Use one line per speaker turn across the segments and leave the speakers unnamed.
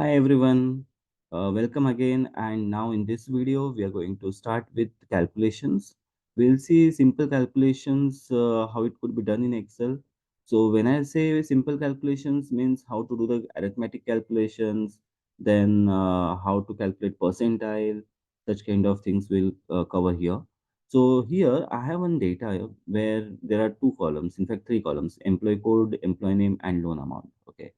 Hi everyone, welcome again. And now in this video, we are going to start with calculations. We'll see simple calculations, how it could be done in Excel. So when I say simple calculations means how to do the arithmetic calculations, then how to calculate percentile, such kind of things we'll cover here. So here I have one data where there are two columns, in fact three columns: employee code, employee name, and loan amount. Okay.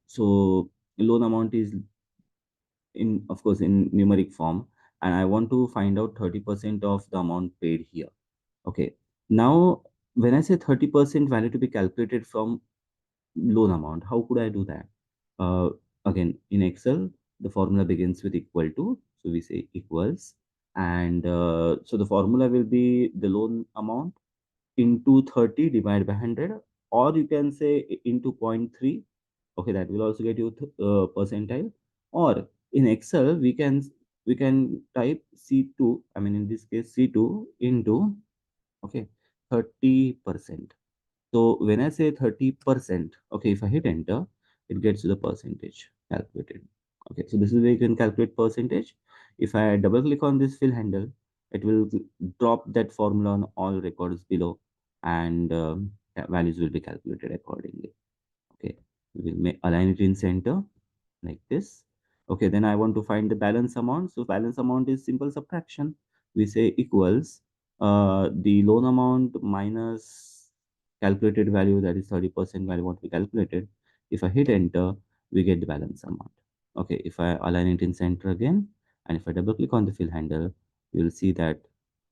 So loan amount is in, of course, in numeric form, and I want to find out 30% of the amount paid here. Okay, now when I say 30% value to be calculated from loan amount, how could I do that? uh, Again, in Excel, the formula begins with equal to, so we say equals, and so the formula will be the loan amount into 30 divided by 100, or you can say into zero point 0.3. Okay, that will also get you percentile. Or in Excel, we can type C2, I mean in this case C2 into, okay, 30%. So when I say 30%, okay, if I hit enter, it gets you the percentage calculated. Okay, so this is where you can calculate percentage. If I double click on this fill handle, it will drop that formula on all records below, and values will be calculated accordingly. Okay, we will align it in center like this. Okay, then I want to find the balance amount. So balance amount is simple subtraction. We say equals the loan amount minus calculated value, that is 30% value what we calculated. If I hit enter, we get the balance amount. Okay, if I align it in center again, and if I double click on the fill handle, you will see that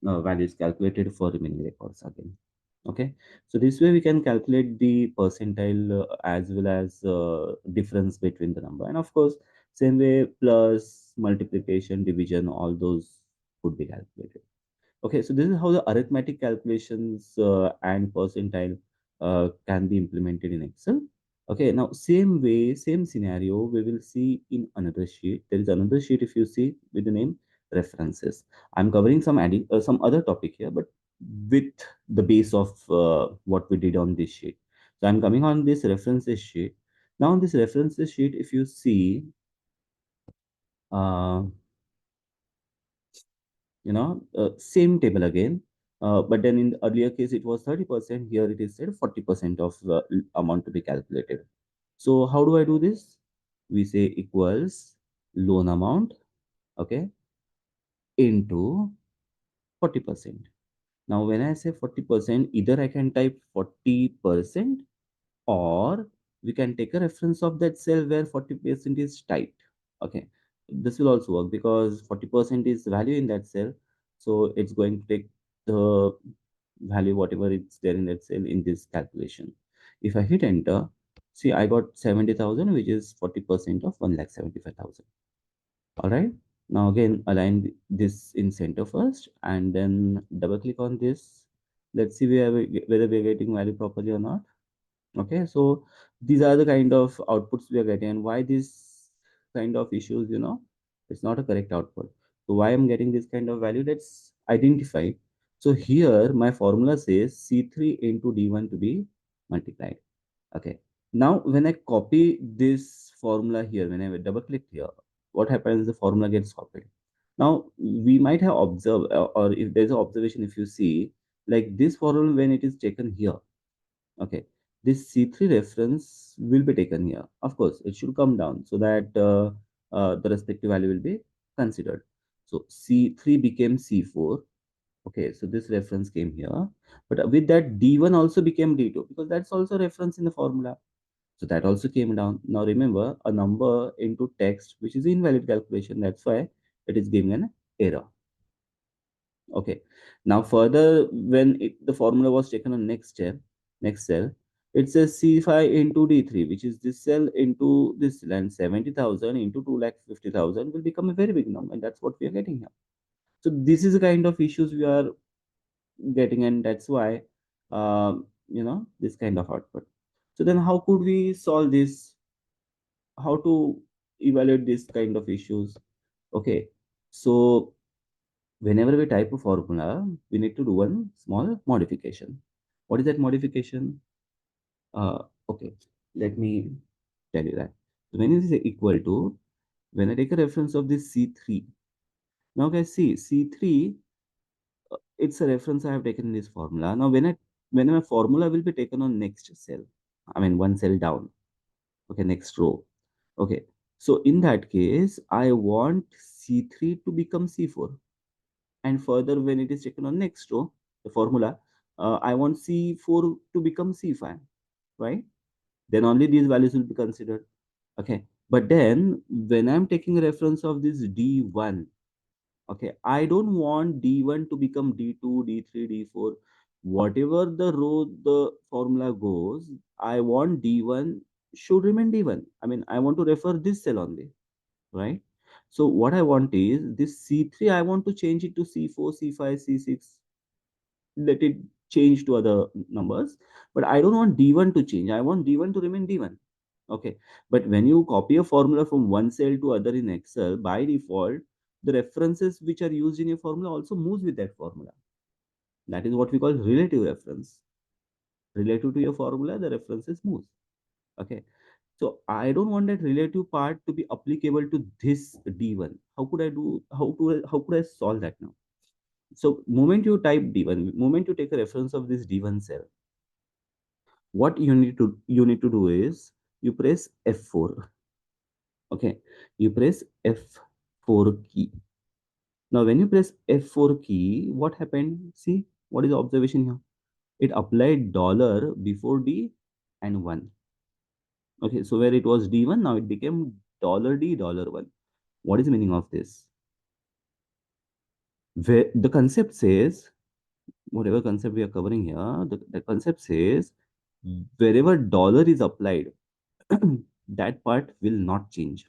value is calculated for remaining records again. Okay, so this way we can calculate the percentile as well as difference between the number. And of course, same way, plus, multiplication, division, all those could be calculated. Okay, so this is how the arithmetic calculations and percentile can be implemented in Excel. Okay, now same way, same scenario, we will see in another sheet. There is another sheet, if you see, with the name references. I'm covering some adding some other topic here, but with the base of what we did on this sheet. So I'm coming on this references sheet. Now on this references sheet, if you see, uh, same table again, but then in the earlier case it was 30%, here it is said 40% of the amount to be calculated. So how do I do this? We say equals loan amount, okay, into 40%. Now when I say 40%, either I can type 40%, or we can take a reference of that cell where 40% is typed. Okay, this will also work because 40% is value in that cell, so it's going to take the value whatever it's there in that cell in this calculation. If I hit enter, see, I got 70,000, which is 40% of 1,75,000. All right, now again align this in center first, and then double click on this. Let's see whether we're getting value properly or not. Okay, so these are the kind of outputs we are getting, and why this kind of issues, it's not a correct output. So why I'm getting this kind of value, let's identify. So here my formula says C3 into D1 to be multiplied. Okay, now when I copy this formula here, when I double click here, what happens, the formula gets copied. Now we might have observed, or if there's an observation, if you see, like this formula, when it is taken here, okay, this C3 reference will be taken here. Of course, it should come down so that the respective value will be considered. So C3 became C4. Okay, so this reference came here. But with that, D1 also became D2 because that's also reference in the formula. So that also came down. Now remember, a number into text, which is invalid calculation. That's why it is giving an error. Okay, now further, when the formula was taken on next step, next cell, it says C5 into D3, which is this cell into this cell, and 70,000 into 2,50,000 will become a very big number, and that's what we are getting here. So this is the kind of issues we are getting, and that's why, this kind of output. So then how could we solve this? How to evaluate this kind of issues? Okay, so whenever we type a formula, we need to do one small modification. What is that modification? Okay, let me tell you that. When it is equal to, when I take a reference of this C3, now guys see C3, it's a reference I have taken in this formula. Now when my formula will be taken on next cell, I mean one cell down, okay, next row. Okay, so in that case, I want C3 to become C4. And further, when it is taken on next row, the formula, I want C4 to become C5, right? Then only these values will be considered. Okay, but then when I'm taking a reference of this D1, okay, I don't want D1 to become D2, D3, D4. Whatever the row the formula goes, I want D1 should remain D1. I mean, I want to refer this cell only, right? So what I want is this C3, I want to change it to C4, C5, C6, let it change to other numbers. But I don't want D1 to change. I want D1 to remain D1. Okay. But when you copy a formula from one cell to other in Excel, by default, the references which are used in your formula also moves with that formula. That is what we call relative reference. Relative to your formula, the references moves. Okay. So I don't want that relative part to be applicable to this D1. How could I do? How could I solve that now? So moment you type D1, moment you take a reference of this D1 cell, what you need to do is you press F4. Okay, you press F4 key. Now when you press F4 key, what happened? See what is the observation here? It applied dollar before D and 1. Okay, so where it was D1, now it became dollar D dollar 1. What is the meaning of this? Where the concept says, whatever concept we are covering here, the concept says wherever dollar is applied, that part will not change.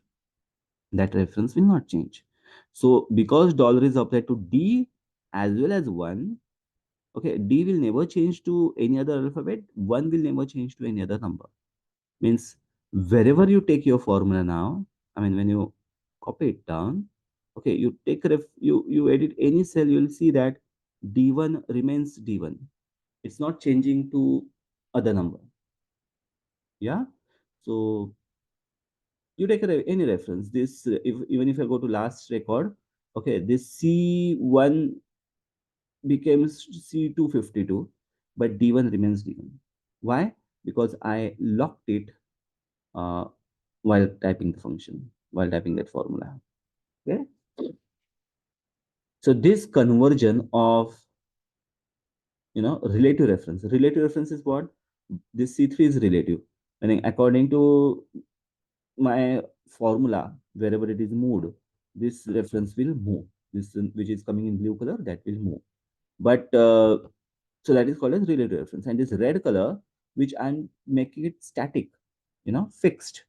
That reference will not change. So because dollar is applied to D as well as 1, okay, D will never change to any other alphabet, 1 will never change to any other number. Means wherever you take your formula now, I mean when you copy it down, okay, you take you edit any cell, you'll see that D1 remains D1. It's not changing to other number. Yeah. So you take any reference. This if even if I go to last record, okay, this C1 becomes C252, but D1 remains D1. Why? Because I locked it uh, while typing the function, while typing that formula. Okay. So this conversion of relative reference is what this C3 is relative. Meaning according to my formula, wherever it is moved, this reference will move. This which is coming in blue color, that will move. But so that is called as relative reference. And this red color, which I'm making it static, fixed,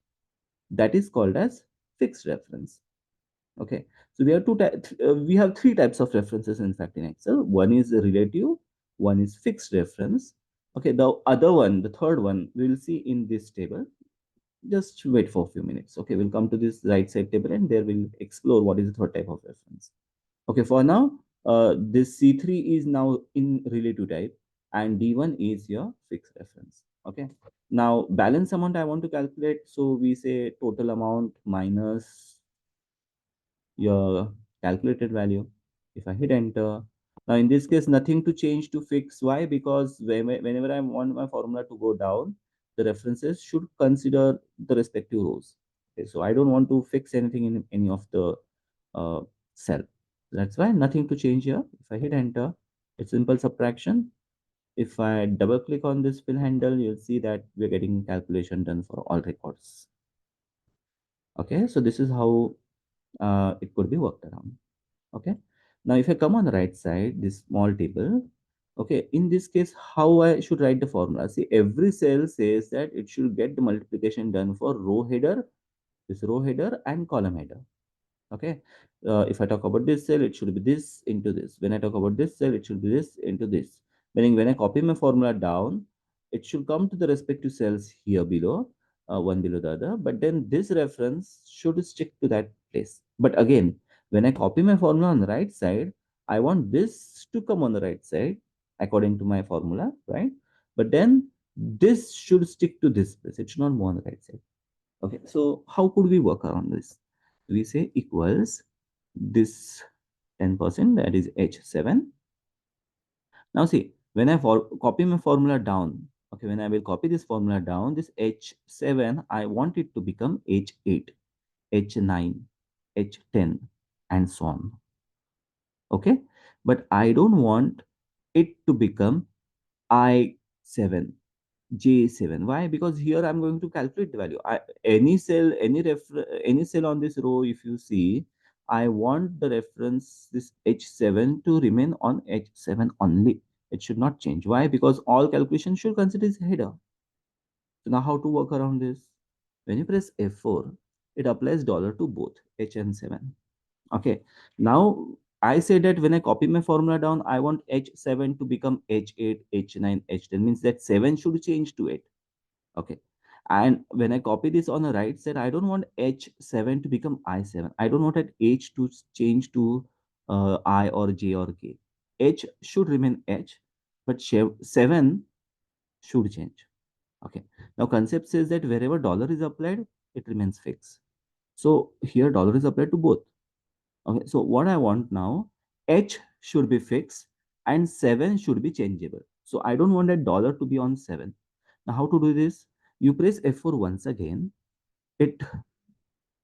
that is called as fixed reference. Okay. So we have we have three types of references in fact in Excel. One is a relative, one is fixed reference. Okay, the other one, the third one, we will see in this table. Just wait for a few minutes. Okay, we'll come to this right side table and there we'll explore what is the third type of reference. Okay, for now, this C3 is now in relative type and D1 is your fixed reference. Okay, now balance amount I want to calculate. So we say total amount minus your calculated value. If I hit enter, now in this case, nothing to change to fix. Why? Because whenever I want my formula to go down, the references should consider the respective rows. Okay, so I don't want to fix anything in any of the uh, cell. That's why nothing to change here. If I hit enter, it's simple subtraction. If I double click on this fill handle, you'll see that we're getting calculation done for all records. Okay, so this is how it could be worked around. Okay, now if I come on the right side, this small table, okay, in this case, how I should write the formula? See, every cell says that it should get the multiplication done for row header, this row header and column header. Okay, if I talk about this cell, it should be this into this. When I talk about this cell, it should be this into this. Meaning when I copy my formula down, it should come to the respective cells here below, one below the other, but then this reference should stick to that place. But again, when I copy my formula on the right side, I want this to come on the right side according to my formula, right? But then this should stick to this place. It should not move on the right side. Okay, so how could we work around this? We say equals this 10%, that is H7. Now see, when I copy my formula down, okay, when I will copy this formula down, this H7, I want it to become H8, H9, H10, and so on. Okay, but I don't want it to become I7, J7. Why? Because here I'm going to calculate the value. Any cell, any cell on this row, if you see, I want the reference this H7 to remain on H7 only. It should not change. Why? Because all calculations should consider this header. So now how to work around this? When you press F4, it applies dollar to both H and 7. Okay. Now I say that when I copy my formula down, I want H7 to become H8, H9, H10. Means that 7 should change to 8. Okay. And when I copy this on the right side, I don't want H7 to become I7. I don't want that H to change to I or J or K. H should remain H, but 7 should change. Okay. Now concept says that wherever dollar is applied, it remains fixed. So here dollar is applied to both. Okay. So what I want now, H should be fixed and 7 should be changeable. So I don't want that dollar to be on 7. Now how to do this? You press F4 once again. It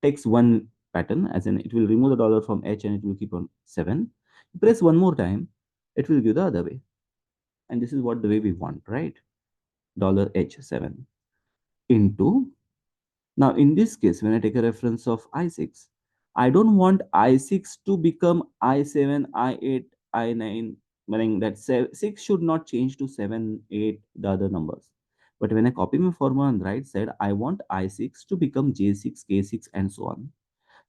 takes one pattern, as in it will remove the dollar from H and it will keep on 7. You press one more time, it will give the other way. And this is what the way we want, right? Dollar H7 into. Now, in this case, when I take a reference of I6, I don't want I6 to become I7, I8, I9, meaning that 6 should not change to 7, 8, the other numbers. But when I copy my formula on the right side, I want I6 to become J6, K6, and so on.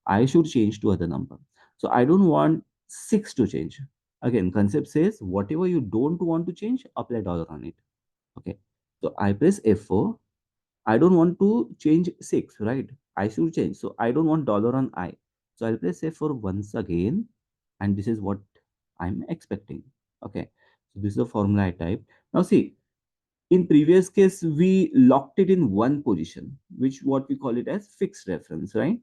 I should change to other number. So I don't want 6 to change. Again, concept says whatever you don't want to change, apply dollar on it. Okay. So I press F4. I don't want to change 6, right? I should change. So I don't want dollar on I. So I'll press F4 once again. And this is what I'm expecting. Okay. So this is the formula I type. Now see, in previous case, we locked it in one position, which what we call it as fixed reference, right?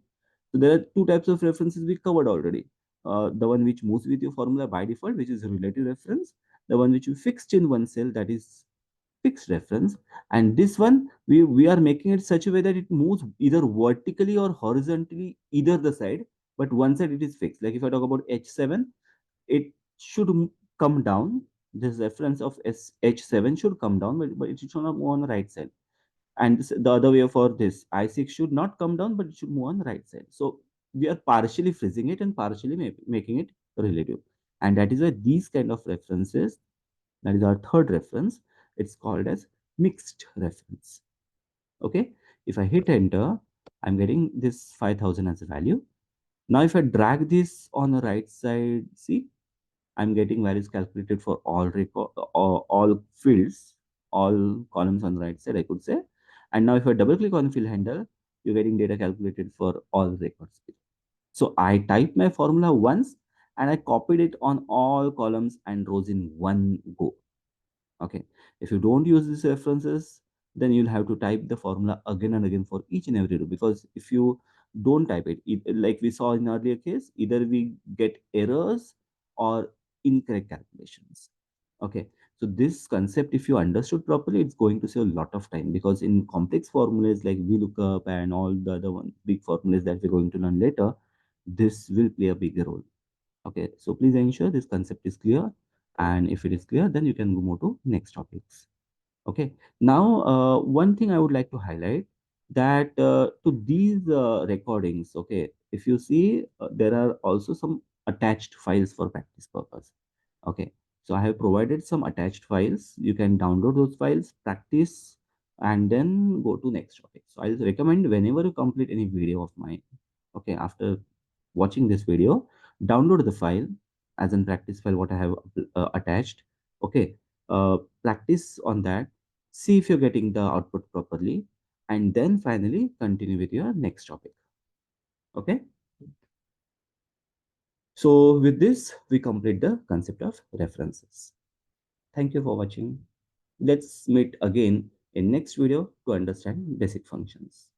So there are two types of references we covered already. The one which moves with your formula by default, which is a relative reference. The one which you fixed in one cell, that is fixed reference. And this one, we are making it such a way that it moves either vertically or horizontally, either the side, but one side it is fixed. Like if I talk about H7, it should come down. This reference of H7 should come down, but it should not move on the right side. And the other way for this, I6 should not come down, but it should move on the right side. So we are partially freezing it and partially making it relative. And that is why these kind of references, that is our third reference, it's called as mixed reference. Okay. If I hit enter, I'm getting this 5,000 as a value. Now, if I drag this on the right side, see, I'm getting values calculated for all record, all fields, all columns on the right side, I could say. And now if I double click on field handle, you're getting data calculated for all records. So I typed my formula once and I copied it on all columns and rows in one go. Okay. If you don't use these references, then you'll have to type the formula again and again for each and every row. Because if you don't type like we saw in earlier case, either we get errors or incorrect calculations. Okay. So this concept, if you understood properly, it's going to save a lot of time, because in complex formulas like VLOOKUP and all the other big formulas that we're going to learn later, this will play a bigger role. Okay, so please ensure this concept is clear. And if it is clear, then you can move to next topics. Okay, now one thing I would like to highlight, that to these recordings, okay, if you see, there are also some attached files for practice purpose. Okay, so I have provided some attached files. You can download those files, practice, and then go to next topic. So I'll recommend whenever you complete any video of mine, okay, after watching this video, download the file as in practice file what I have attached. Okay, practice on that, see if you're getting the output properly, and then finally continue with your next topic. Okay, so with this we complete the concept of references. Thank you for watching. Let's meet again in next video to understand basic functions.